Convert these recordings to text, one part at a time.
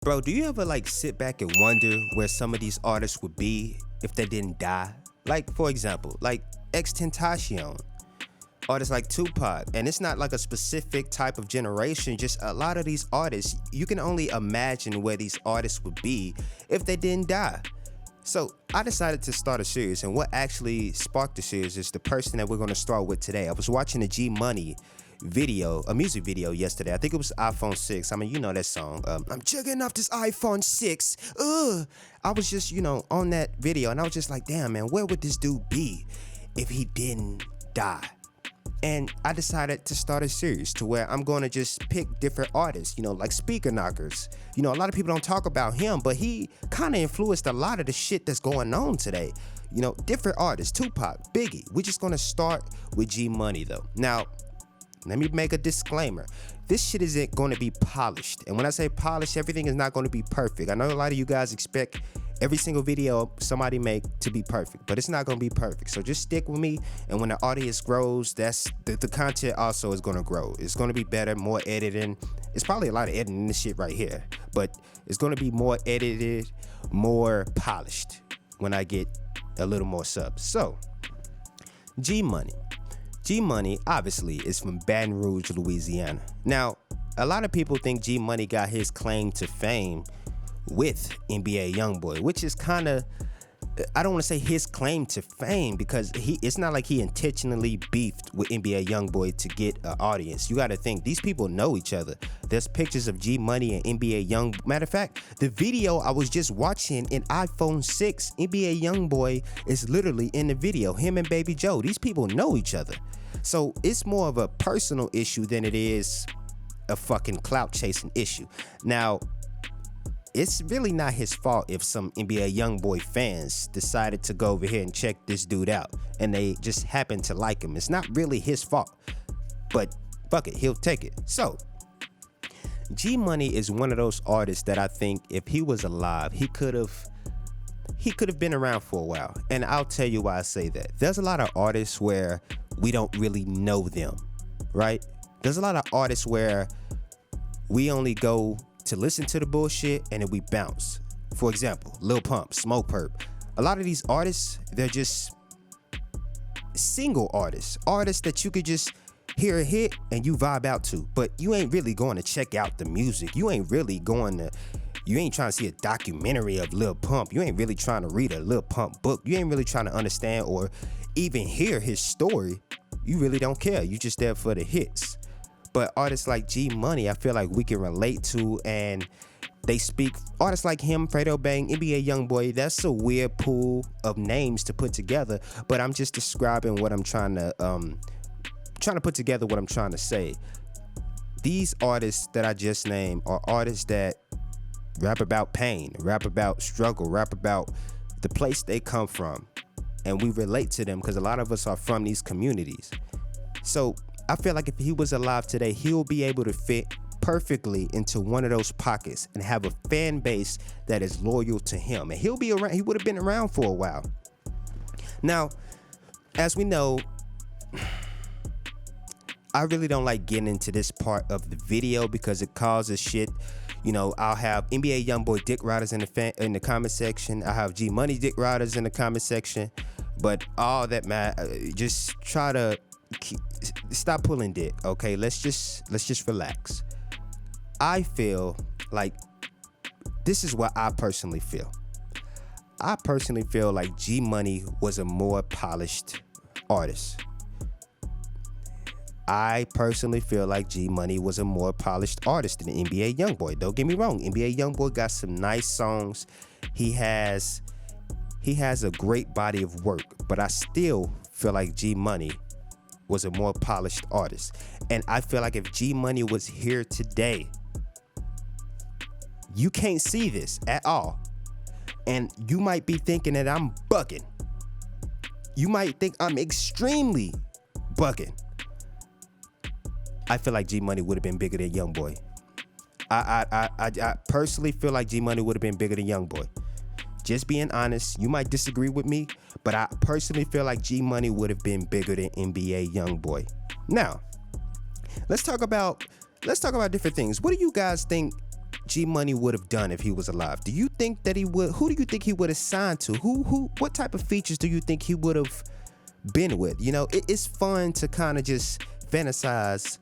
Bro, do you ever like sit back and wonder where some of these artists would be if they didn't die? Like, for example, like Tentacion, artists like Tupac, and it's not like a specific type of generation, just a lot of these artists, you can only imagine where these artists would be if they didn't die. So I decided to start a series, and what actually sparked the series is the person that we're going to start with today. I was watching a G Money video, a music video yesterday. I think it was iPhone 6. I mean, you know that song. I'm chugging off this iPhone 6. Ugh. I was just, on that video, and I was just like, damn, man, where would this dude be if he didn't die? And I decided to start a series to where I'm going to just pick different artists, like Speaker Knockers. A lot of people don't talk about him, but he kind of influenced a lot of the shit that's going on today. Different artists, Tupac, Biggie. We're just going to start with G Money, though. Now, let me make a disclaimer. This shit isn't going to be polished. And when I say polished, everything is not going to be perfect. I know a lot of you guys expect every single video somebody make to be perfect, but it's not going to be perfect. So just stick with me. And when the audience grows, that's the content also is going to grow. It's going to be better, more editing. It's probably a lot of editing in this shit right here, but it's going to be more edited, more polished when I get a little more subs. So G Money. G Money obviously is from Baton Rouge, Louisiana. Now, a lot of people think G Money got his claim to fame with NBA Youngboy, which is kind of, I don't want to say his claim to fame, because it's not like he intentionally beefed with NBA Youngboy to get an audience. You got to think, these people know each other. There's pictures of G Money and NBA Young. Matter of fact, the video I was just watching in iPhone 6, NBA Youngboy is literally in the video, him and Baby Joe. These people know each other. So it's more of a personal issue than it is a fucking clout chasing issue. Now, it's really not his fault if some NBA Youngboy fans decided to go over here and check this dude out and they just happen to like him. It's not really his fault, but fuck it, he'll take it. So G Money is one of those artists that I think if he was alive, he could have been around for a while. And I'll tell you why I say that. There's a lot of artists where we don't really know them, right? There's a lot of artists where we only go to listen to the bullshit and then we bounce. For example, Lil Pump, Smoke Perp. A lot of these artists, they're just single artists that you could just hear a hit and you vibe out to, but you ain't really going to check out the music. You ain't trying to see a documentary of Lil Pump. You ain't really trying to read a Lil Pump book. You ain't really trying to understand or even hear his story. You really don't care. You just there for the hits. But artists like G Money, I feel like we can relate to, and they speak. Artists like him, Fredo Bang, NBA Youngboy, that's a weird pool of names to put together, but I'm just describing what I'm trying to put together what I'm trying to say. These artists that I just named are artists that rap about pain, rap about struggle, rap about the place they come from, and we relate to them because a lot of us are from these communities. So I feel like if he was alive today, he'll be able to fit perfectly into one of those pockets and have a fan base that is loyal to him. And he'll be around. He would have been around for a while. Now, as we know, I really don't like getting into this part of the video because it causes shit. I'll have NBA Youngboy dick riders in the comment section. I have G Money dick riders in the comment section. But all that, man, just try to stop pulling dick, okay? Let's just relax. I feel like this is what I personally feel. I personally feel like G Money was a more polished artist. I personally feel like G Money was a more polished artist than NBA Youngboy. Don't get me wrong, NBA Youngboy got some nice songs. He has a great body of work, but I still feel like G Money was a more polished artist. And I feel like if G Money was here today, you can't see this at all. And you might be thinking that I'm bugging. You might think I'm extremely bugging. I feel like G Money would have been bigger than Youngboy. I personally feel like G Money would have been bigger than Youngboy. Just being honest, you might disagree with me, but I personally feel like G Money would have been bigger than NBA Youngboy. Now, let's talk about different things. What do you guys think G Money would have done if he was alive? Do you think that he would? Who do you think he would have signed to? What type of features do you think he would have been with? You know, it's fun to kind of just fantasize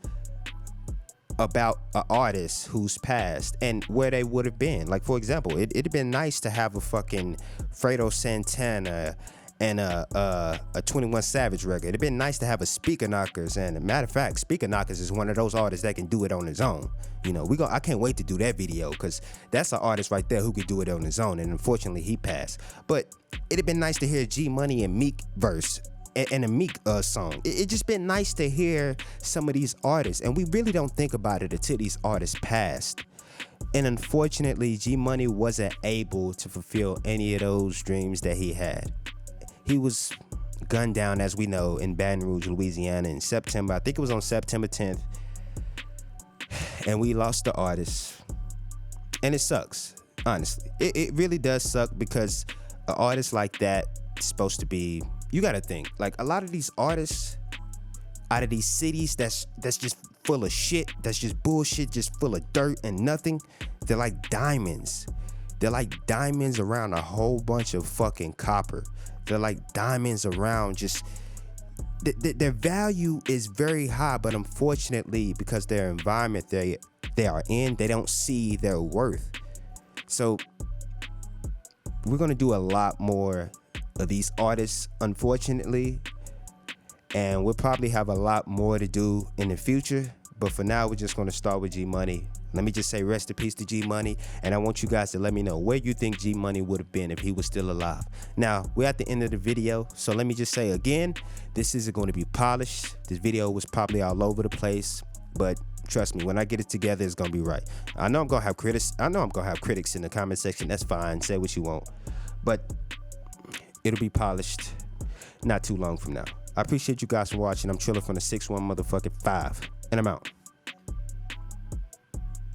about an artist who's passed and where they would have been. Like, for example, it'd have been nice to have a fucking Fredo Santana and a 21 Savage record. It'd been nice to have a Speaker Knockers, and a matter of fact, Speaker Knockers is one of those artists that can do it on his own. You know, I can't wait to do that video, because that's an artist right there who could do it on his own, and unfortunately he passed. But it'd have been nice to hear G Money and Meek verse and a Meek song. It just been nice to hear some of these artists, and we really don't think about it until these artists passed. And unfortunately, G Money wasn't able to fulfill any of those dreams that he had. He was gunned down, as we know, in Baton Rouge, Louisiana in September. I think it was on September 10th. And we lost the artist. And it sucks, honestly. It really does suck, because an artist like that is supposed to be, you gotta think, like, a lot of these artists out of these cities that's just full of shit, that's just bullshit, just full of dirt and nothing, they're like diamonds. They're like diamonds around a whole bunch of fucking copper. They're like diamonds around just, their value is very high, but unfortunately, because their environment they are in, they don't see their worth. So we're gonna do a lot more of these artists, unfortunately, and we'll probably have a lot more to do in the future. But for now, we're just gonna start with G Money. Let me just say rest in peace to G Money, and I want you guys to let me know where you think G Money would have been if he was still alive. Now, we're at the end of the video, so let me just say again, this isn't going to be polished. This video was probably all over the place, but trust me, when I get it together, it's going to be right. I know I'm going to have critics. I know I'm going to have critics in the comment section. That's fine. Say what you want, but it'll be polished not too long from now. I appreciate you guys for watching. I'm Trilla from the 6-1 motherfucking 5, and I'm out.